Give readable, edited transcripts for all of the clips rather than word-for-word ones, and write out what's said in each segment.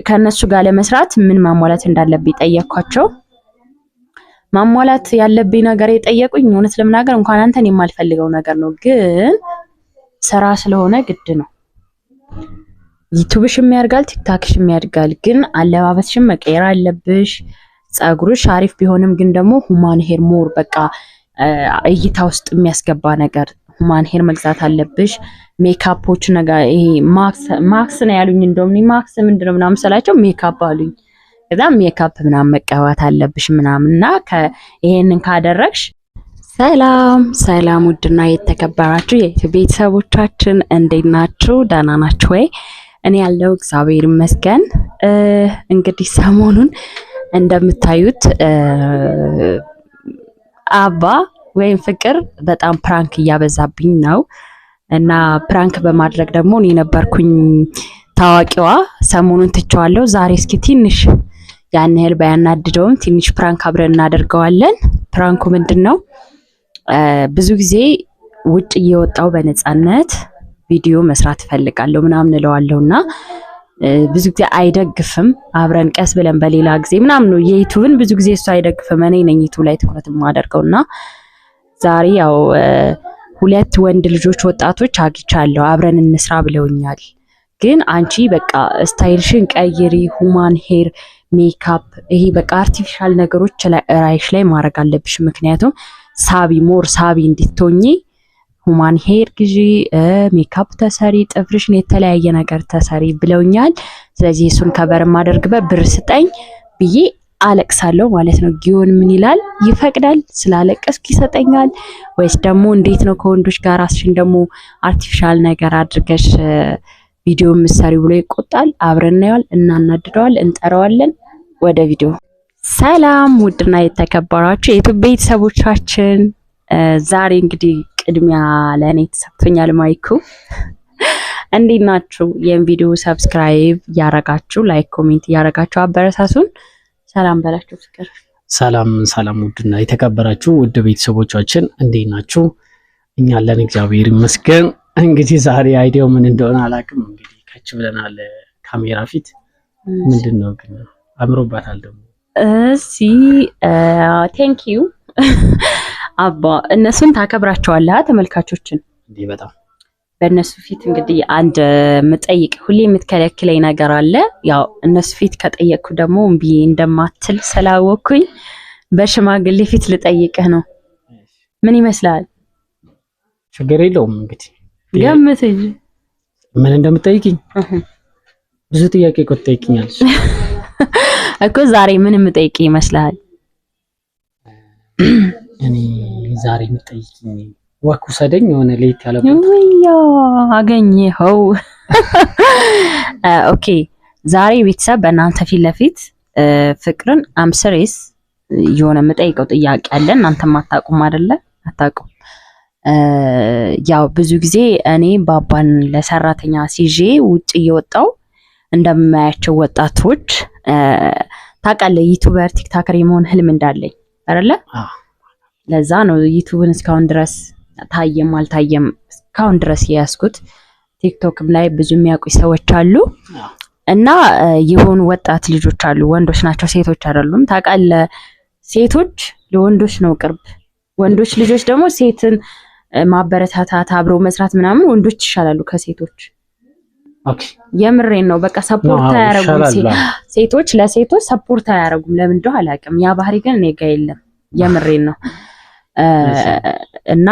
ከነሱ ጋር ለመስራት ምን ማሟላት እንዳለብኝ ጠየቅኳቸው። ማሟላት ያለብኝ ነገር የጠየቁኝ እውነት ለምናገር እንኳን አንተን የማልፈልገው ነገር ነው፣ ግን ስራ ስለሆነ ግድ ነው። ዩቲዩብሽም ያድጋል፣ ቲክታክሽም ያድጋል፣ ግን አለባበስሽም መቀየር አለብሽ። ጸጉርሽ አሪፍ ቢሆንም ግን ደግሞ ሁማን ሄር ሞር በቃ እይታ ውስጥ የሚያስገባ ነገር ሁማን ሄር መግዛት አለብሽ። ሜካፖች ነገር ይሄ ማክስ ነው ያሉኝ። እንደውም ማክስ ምንድነው ምናምን ስላቸው ሜካፕ አሉኝ። ከዛ ሜካፕ ምናምን መቀባት አለብሽ ምናምንና ይሄንን ካደረግሽ ሰላም ውድና የተከበራችሁ የቤተሰቦቻችን እንዴት ናችሁ? ደህና ናችሁ ወይ? እኔ ያለው እግዚአብሔር ይመስገን። እንግዲህ ሰሞኑን እንደምታዩት አባ ወይም ፍቅር በጣም ፕራንክ እያበዛብኝ ነው እና ፕራንክ በማድረግ ደግሞ እኔ ነበርኩኝ ታዋቂዋ። ሰሞኑን ትቼዋለሁ። ዛሬ እስኪ ትንሽ ያን ያህል ባያናድደውም ትንሽ ፕራንክ አብረን እናደርገዋለን። ፕራንኩ ምንድነው? ብዙ ጊዜ ውጭ እየወጣው በነፃነት ቪዲዮ መስራት ፈልጋለሁ ምናምን እለዋለሁና ብዙ ጊዜ አይደግፍም። አብረን ቀስ ብለን በሌላ ጊዜ ምናምን ነው የዩቲዩብን ብዙ ጊዜ እሱ አይደግፍም። እኔ ነኝ ዩቲዩብ ላይ ትኩረት የማደርገውና ዛሬ ያው ሁለት ወንድ ልጆች ወጣቶች አግኝቻለሁ አብረን እንስራ ብለውኛል። ግን አንቺ በቃ ስታይልሽን ቀይሪ፣ ሁማን ሄር ሜካፕ፣ ይሄ በቃ አርቲፊሻል ነገሮች ራይሽ ላይ ማድረግ አለብሽ። ምክንያቱም ሞር ሳቢ እንድትሆኚ ሁማን ሄር ግዢ፣ ሜካፕ ተሰሪ፣ ጥፍርሽን የተለያየ ነገር ተሰሪ ብለውኛል። ስለዚህ እሱን ከበር ማደርግበት ብር ስጠኝ ብዬ አለቅሳለሁ ማለት ነው። ጊዮን ምን ይላል? ይፈቅዳል? ስላለቀስኩ ይሰጠኛል ወይስ ደግሞ እንዴት ነው? ከወንዶች ጋር ራስሽን ደግሞ አርቲፊሻል ነገር አድርገሽ ቪዲዮ ምሰሪ ብሎ ይቆጣል? አብረን እናየዋል፣ እናናድደዋል፣ እንጠራዋለን። ወደ ቪዲዮ። ሰላም ውድና የተከበራችሁ የዩቲዩብ ቤተሰቦቻችን፣ ዛሬ እንግዲህ ቅድሚያ ለኔ ተሰጥቶኛል ማይኩ። እንዴት ናችሁ? የን ቪዲዮ ሰብስክራይብ ያረጋችሁ፣ ላይክ ኮሜንት ያረጋችሁ አበረታቱን። ሰላም በላችሁ ፍቅር። ሰላም ውድና የተከበራችሁ ውድ ቤተሰቦቻችን እንዴት ናችሁ? እኛ አለን እግዚአብሔር ይመስገን። እንግዲህ ዛሬ አይዲያው ምን እንደሆነ አላውቅም። እንግዲህ ከች ብለናል ካሜራ ፊት። ምንድነው ግን አምሮባታል ደግሞ። ቴንክ ዩ አባ። እነሱን ታከብራቸዋለህ ተመልካቾችን እንዴ? በጣም በእነሱ ፊት እንግዲህ አንድ መጠይቅ ሁሌ የምትከለክለኝ ነገር አለ። ያው እነሱ ፊት ከጠየቅኩ ደግሞ እምቢ እንደማትል ስላወኩኝ በሽማግሌ ፊት ልጠይቅህ ነው። ምን ይመስላል? ችግር የለውም እንግዲህ ገምት እንጂ ምን እንደምትጠይቅኝ። ብዙ ጥያቄ እኮ ትጠይቅኛለሽ እኮ። ዛሬ ምን የምጠይቅ ይመስላል? እኔ ዛሬ የምጠይቅኝ ወኩ ሰደኝ የሆነ ሌት ያለበት ወያ አገኘኸው። ኦኬ ዛሬ ቤተሰብ በእናንተ ፊት ለፊት ፍቅርን አምስሬስ የሆነ የምጠይቀው ጥያቄ አለ። እናንተ ማታቁም አይደለ? አታቁም። ያው ብዙ ጊዜ እኔ ባባን ለሰራተኛ ሲጄ ውጭ እየወጣው እንደማያቸው ወጣቶች ታውቃለህ፣ ዩቲዩበር ቲክታከር የመሆን ህልም እንዳለኝ አይደለ? ለዛ ነው ዩቲዩብን እስካሁን ድረስ ታየም አልታየም እስካሁን ድረስ ያስኩት። ቲክቶክም ላይ ብዙ የሚያውቁ ሰዎች አሉ እና የሆኑ ወጣት ልጆች አሉ። ወንዶች ናቸው፣ ሴቶች አይደሉም። ታውቃለህ፣ ሴቶች ለወንዶች ነው ቅርብ። ወንዶች ልጆች ደግሞ ሴትን ማበረታታት አብሮ መስራት ምናምን ወንዶች ይሻላሉ ከሴቶች። ኦኬ የምሬን ነው። በቃ ሰፖርት አያረጉም ሴቶች ለሴቶች ሰፖርት አያረጉም። ለምን እንደው አላውቅም። ያ ባህሪ ግን እኔ ጋር የለም። የምሬን ነው። እና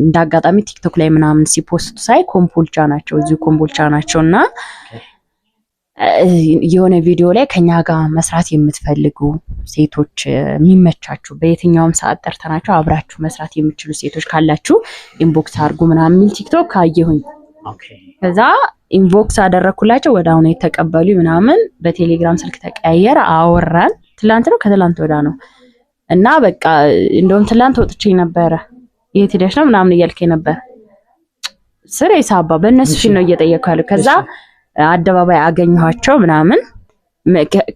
እንዳጋጣሚ ቲክቶክ ላይ ምናምን ሲፖስቱ ሳይ ኮምቦልቻ ናቸው፣ እዚሁ ኮምቦልቻ ናቸውና የሆነ ቪዲዮ ላይ ከኛ ጋር መስራት የምትፈልጉ ሴቶች የሚመቻችሁ በየትኛውም ሰዓት ጠርተናችሁ አብራችሁ መስራት የምትችሉ ሴቶች ካላችሁ ኢንቦክስ አድርጉ ምናምን የሚል ቲክቶክ አየሁኝ። ከዛ ኢንቦክስ አደረኩላቸው። ወደ አሁን የተቀበሉ ምናምን በቴሌግራም ስልክ ተቀያየረ፣ አወራን። ትላንት ነው ከትላንት ወዳ ነው እና በቃ እንደውም ትላንት ወጥቼ ነበረ። የት ሄደሽ ነው ምናምን እያልከኝ ነበር። ስሬ ሳባ በእነሱ ፊት ነው እየጠየኩ ያለው። ከዛ አደባባይ አገኘኋቸው ምናምን።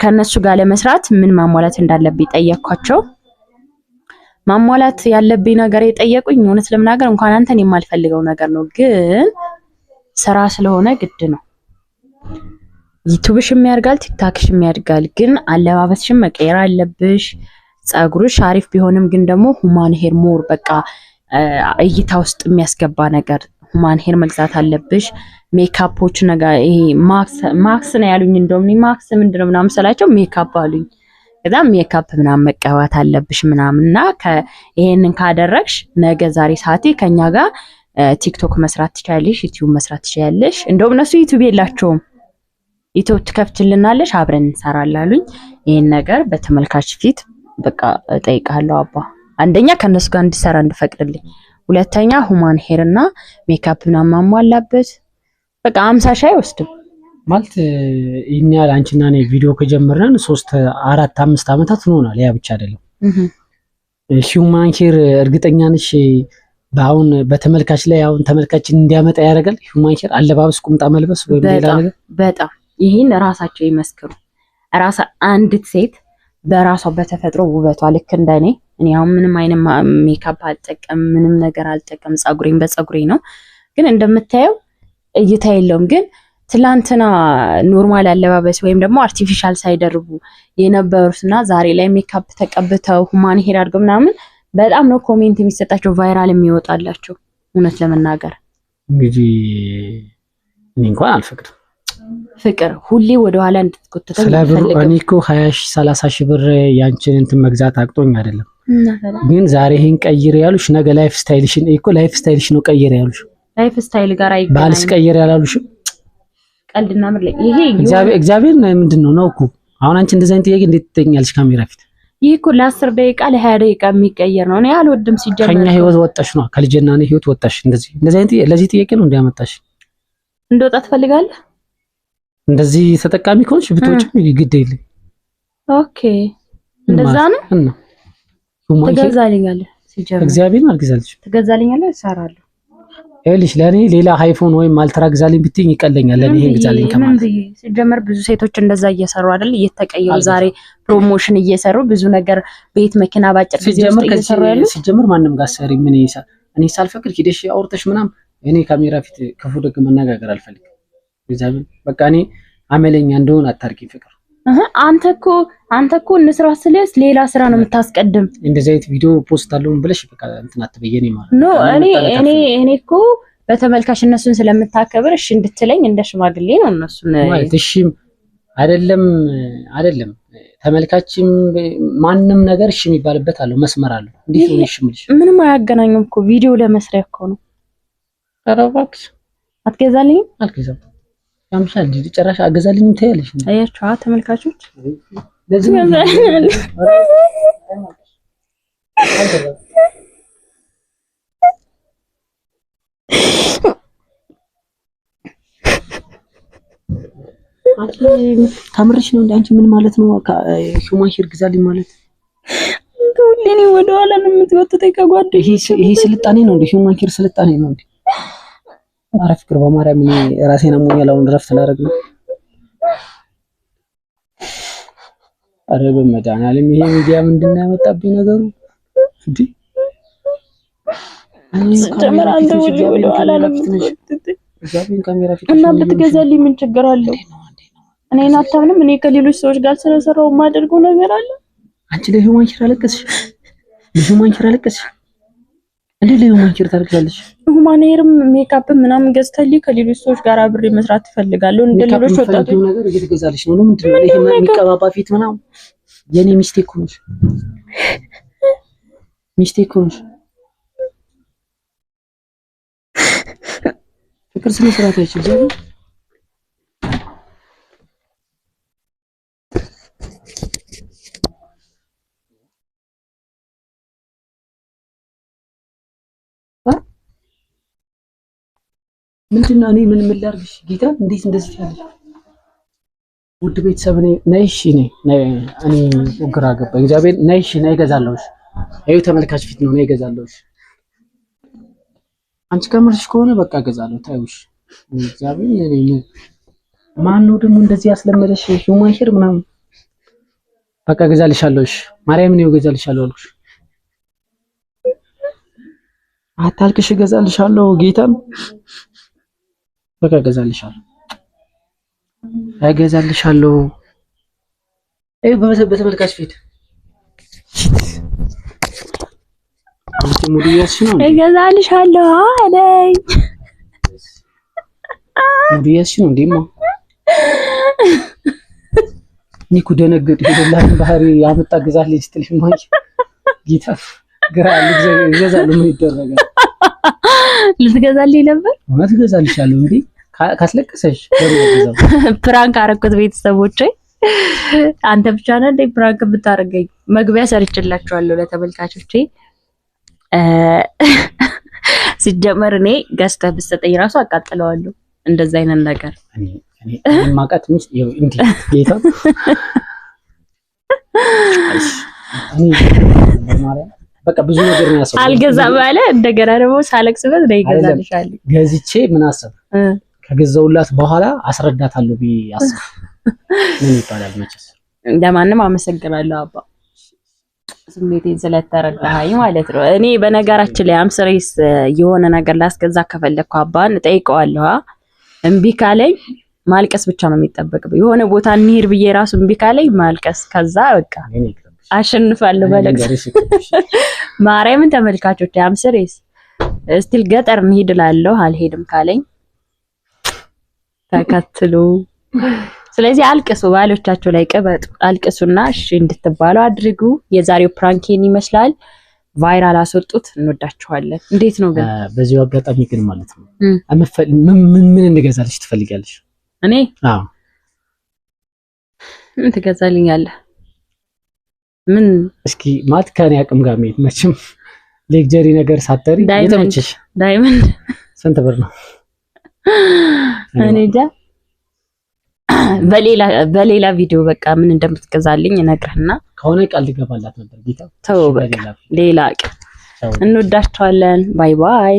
ከነሱ ጋር ለመስራት ምን ማሟላት እንዳለብኝ ጠየቅኳቸው። ማሟላት ያለብኝ ነገር የጠየቁኝ እውነት ለምናገር እንኳን አንተን የማልፈልገው ነገር ነው፣ ግን ስራ ስለሆነ ግድ ነው። ዩቲዩብሽም ያድጋል፣ ቲክታክሽም ያድጋል። ግን አለባበስሽም መቀየር አለብሽ። ፀጉርሽ አሪፍ ቢሆንም ግን ደግሞ ሁማን ሄር ሞር በቃ እይታ ውስጥ የሚያስገባ ነገር ሁማን ሄር መግዛት አለብሽ። ሜካፖች ነገር ይሄ ማክስ ነው ያሉኝ። እንደውም ማክስ ምንድነው ምናምን ስላቸው ሜካፕ አሉኝ። ከዛ ሜካፕ ምናምን መቀባት አለብሽ ምናምንና ይሄንን ካደረግሽ ነገ ዛሬ ሰዓቴ ከኛ ጋር ቲክቶክ መስራት ትችያለሽ፣ ዩቲዩብ መስራት ትችያለሽ። እንደውም እነሱ ዩቲዩብ የላቸውም። ዩቲዩብ ትከፍችልናለሽ አብረን እንሰራለን አሉኝ። ይሄን ነገር በተመልካች ፊት በቃ እጠይቃለሁ አባ። አንደኛ ከነሱ ጋር እንድሰራ እንድፈቅድልኝ፣ ሁለተኛ ሁማን ሄር እና ሜካፕ ምናምን ማሟላበት በቃ 50 ሺህ አይወስድም ማለት ይሄን ያህል አንቺና እኔ ቪዲዮ ከጀመርን 3 4 5 አመታት ሆኖናል። ያ ብቻ አይደለም። ሁማን ሄር እርግጠኛ ነሽ በአሁን በተመልካች ላይ አሁን ተመልካችን እንዲያመጣ ያደርጋል? ሁማን ሄር አለባበስ፣ ቁምጣ መልበስ ወይም ሌላ ነገር በጣም ይሄን ራሳቸው ይመስክሩ። ራሳ አንዲት ሴት በራሷ በተፈጥሮ ውበቷ ልክ እንደኔ እኔ አሁን ምንም አይነት ሜካፕ አልጠቀም፣ ምንም ነገር አልጠቀም። ፀጉሬን በፀጉሬ ነው፣ ግን እንደምታየው እይታ የለውም። ግን ትላንትና ኖርማል አለባበስ ወይም ደግሞ አርቲፊሻል ሳይደርቡ የነበሩትና ዛሬ ላይ ሜካፕ ተቀብተው ሁማን ሄር አድርገው ምናምን በጣም ነው ኮሜንት የሚሰጣቸው፣ ቫይራል የሚወጣላቸው። እውነት ለመናገር እንግዲህ እኔ እንኳን አልፈቅድም። ፍቅር ሁሌ ወደ ኋላ እንድትቆተተ እኔ እኮ 20 ሺህ 30 ሺህ ብር ያንቺን እንትን መግዛት አቅቶኝ አይደለም። ግን ዛሬ ይሄን ቀይር ያሉሽ ነገ ላይፍ ስታይልሽን እኮ ላይፍ ስታይልሽ ነው ቀይር ያሉሽ። ላይፍ ስታይል ጋር አይገናኝም። ባልስ ቀይር ያላሉሽ ቀልድና ምር ላይ ይሄ እግዚአብሔር ምንድነው ነው እኮ አሁን አንቺ እንደዛ አይነት ጥያቄ እንዴት ትጠይኛለሽ ካሜራ ፊት? ይሄ እኮ ለ10 ደቂቃ ለ20 ደቂቃ የሚቀየር ነው። እኔ አልወድም ሲጀመር። ከኛ ህይወት ወጣሽ ነው ከልጅና ነው ህይወት ወጣሽ። እንደዚህ አይነት ለዚህ ጥያቄ ነው እንዲያመጣሽ እንደወጣ ትፈልጋለህ? እንደዚህ ተጠቃሚ ከሆንሽ ብትወጪ ግድ የለም። ኦኬ እንደዛ ነው እና ትገዛልኛለህ? ሲጀመር እግዚአብሔርን አልገዛልሽ። ትገዛልኛለህ? እሰራለሁ። እልሽ ለኔ ሌላ አይፎን ወይም አልትራ ግዛልኝ ብትይኝ ይቀለኛል። ለኔ ይሄን ግዛልኝ ከማለት ሲጀመር ብዙ ሴቶች እንደዛ እየሰሩ አይደል? እየተቀየሩ ዛሬ ፕሮሞሽን እየሰሩ ብዙ ነገር ቤት መኪና ባጭር ጊዜ ውስጥ እየሰሩ ያሉ። ሲጀመር ማንንም ጋር ሰሪ ምን ይሳል? እኔ ሳልፈቅድ ሂደሽ አውርተሽ ምናም እኔ ካሜራ ፊት ክፉ ደግ መነጋገር አልፈልግም። እግዚአብሔር በቃ እኔ አመለኛ እንደሆነ አታርጊኝ ፍቅር። አንተ እኮ እንስራ ስለስ ሌላ ስራ ነው የምታስቀድም። እንደዚህ አይነት ቪዲዮ ፖስት አለውን ብለሽ በቃ እንትን አትበየኔ ማለት ነው። እኔ እኮ በተመልካች እነሱን ስለምታከብር እሺ እንድትለኝ እንደ ሽማግሌ ነው እነሱን ማለት እሺም አይደለም ተመልካችም ማንንም ነገር እሺ የሚባልበት አለው መስመር አለው። እንዴት ነው እሺ የምልሽ? ምንም አያገናኙም እኮ ቪዲዮ ለመስሪያ እኮ ነው። ኧረ እባክሽ አትገዛልኝም? አልገዛም። ያምሻል እንዴ ጨራሽ አገዛልኝ ትያለሽ? አያችሁ ተመልካቾች ለዚህ ታምርሽ ነው እንዴ? አንቺ ምን ማለት ነው? ሁማን ሄር ግዛልኝ ማለት ሁሌ ወደ ኋላ ነው የምትወጥተኝ ከጓደኝ። ይሄ ስልጣኔ ነው እንዴ? ሁማን ሄር ስልጣኔ ነው እንዴ? ኧረ ፍቅር በማርያም እኔ ራሴን አሞኛል። አሁን እረፍት ላደርግ ነው። ኧረ በመድኃኒዓለም ይሄ ሚዲያ ምንድን ነው ያመጣብኝ ነገሩ እንዴ? ጀመር አንተ ወደ ኋላ ነው የምትወጥተኝ። እግዚአብሔርን ካሜራ ፊት እና ብትገዛልኝ ምን ችግር አለው? እኔን አታምንም? እኔ ከሌሎች ሰዎች ጋር ስለሰራው የማደርገው ነገር አለ። አንቺ ለሁማን ሄር አለቀስሽ? ለሁማን ሄር አለቀስሽ እንዴ? ለሁማን ሄር ታለቅሻለሽ? ሁማን ሄርም ሜካፕም ምናምን ገዝተልኝ ከሌሎች ሰዎች ጋር አብሬ መስራት ትፈልጋለሁ። እንደ ሌሎች ወጣቶች ነገር እየተገዛልሽ ነው። ምንድን ነው ይሄ የሚቀባባ ፊት ምናምን? የኔ ሚስቴክ ሆነሽ ፍቅር ስነ ስርዓት አይችልም። ምንድነው እኔ ምን ላድርግሽ? ጌታ እንዴት እንደዚህ ያለሽ? ውድ ቤተሰብ ነይሽ እኔ ግራ ገባኝ። እግዚአብሔር ነይሽ ነይ እገዛለሁሽ። አዩ ተመልካች ፊት ነው ነይ እገዛለሁሽ። አንቺ ከምርሽ ከሆነ በቃ እገዛለሁ። ታዩሽ እግዚአብሔር ማን ነው ደግሞ እንደዚህ ያስለመደሽ? ሁማን ሄር ምናምን በቃ እገዛልሻለሁሽ። ማርያም ነው እገዛልሻለሁ አልኩሽ። አታልቅሽ፣ እገዛልሻለሁ ጌታን በቃ እገዛልሻለሁ። እገዛልሻለሁ። በተመልካች ፊት አንቺ ሙሉ ያስሽ ነው። እገዛልሻለሁ አለኝ። ሙሉ ያስሽ ነው እንደማ ኒኩ ደነገጥ ይደላል ባህሪ ያመጣ ገዛልኝ ስትልሽ ማይ ጌታ ግራ ልገዛሉ ምን ይደረጋል? ልትገዛልኝ ነበር? እውነት እገዛልሻለሁ እንዴ ካስለቀሰሽ ገዛው። ፕራንክ አረኩት ቤተሰቦቼ። አንተ ብቻ ነህ እንዴ ፕራንክ ብታረገኝ? መግቢያ ሰርችላችኋለሁ ለተመልካቾቼ። ሲጀመር እኔ ገዝተህ ብትሰጠኝ ራሱ አቃጥለዋለሁ እንደዛ አይነት ነገር። እኔ ማቃት ምስ ይው እንዴ ጌታ እኔ ማርያም በቃ ብዙ ነገር ነው ያሰብኩት። አልገዛም አለ እንደገና ደግሞ ሳለቅስበት ነው ይገዛልሻል። ገዝቼ ምን አሰብ ከገዛውላት በኋላ አስረዳታለሁ ብዬ አሰብ ምን ይባላል መቼስ። ለማንም አመሰግናለሁ አባ ስሜቴን ስለተረዳኸኝ ማለት ነው። እኔ በነገራችን ላይ አምስሬስ የሆነ ነገር ላስገዛ ከፈለኩ አባን እጠይቀዋለሁ። እምቢ ካለኝ ማልቀስ ብቻ ነው የሚጠበቅብኝ። የሆነ ቦታ እንሂድ ብዬ ራሱ እምቢ ካለኝ ማልቀስ፣ ከዛ በቃ አሸንፋለሁ በለቅሶ። ማርያምን ተመልካቾች አምስሬስ እስቲል ገጠር እንሂድ እላለሁ። አልሄድም ካለኝ ተከትሎ ስለዚህ አልቅሱ፣ ባሎቻችሁ ላይ ቅበጡ፣ አልቅሱና እሺ እንድትባሉ አድርጉ። የዛሬው ፕራንኬን ይመስላል። ቫይራል አስወጡት። እንወዳችኋለን። እንዴት ነው ግን በዚሁ አጋጣሚ ግን ማለት ነው ምን እንገዛልሽ ትፈልጊያለሽ? እኔ ምን ትገዛልኛለህ? ምን እስኪ ማለት ከኔ አቅም ጋር መሄድ መቼም ሌክጀሪ ነገር ሳትጠሪ የተመቸሽ ዳይመንድ ስንት ብር ነው? እኔ እንጃ በሌላ ቪዲዮ በቃ ምን እንደምትገዛልኝ እነግርህና ከሆነ ቃል ልገባላት ነበር ጌታ። ተው በቃ ሌላ እንወዳችኋለን። ባይ ባይ።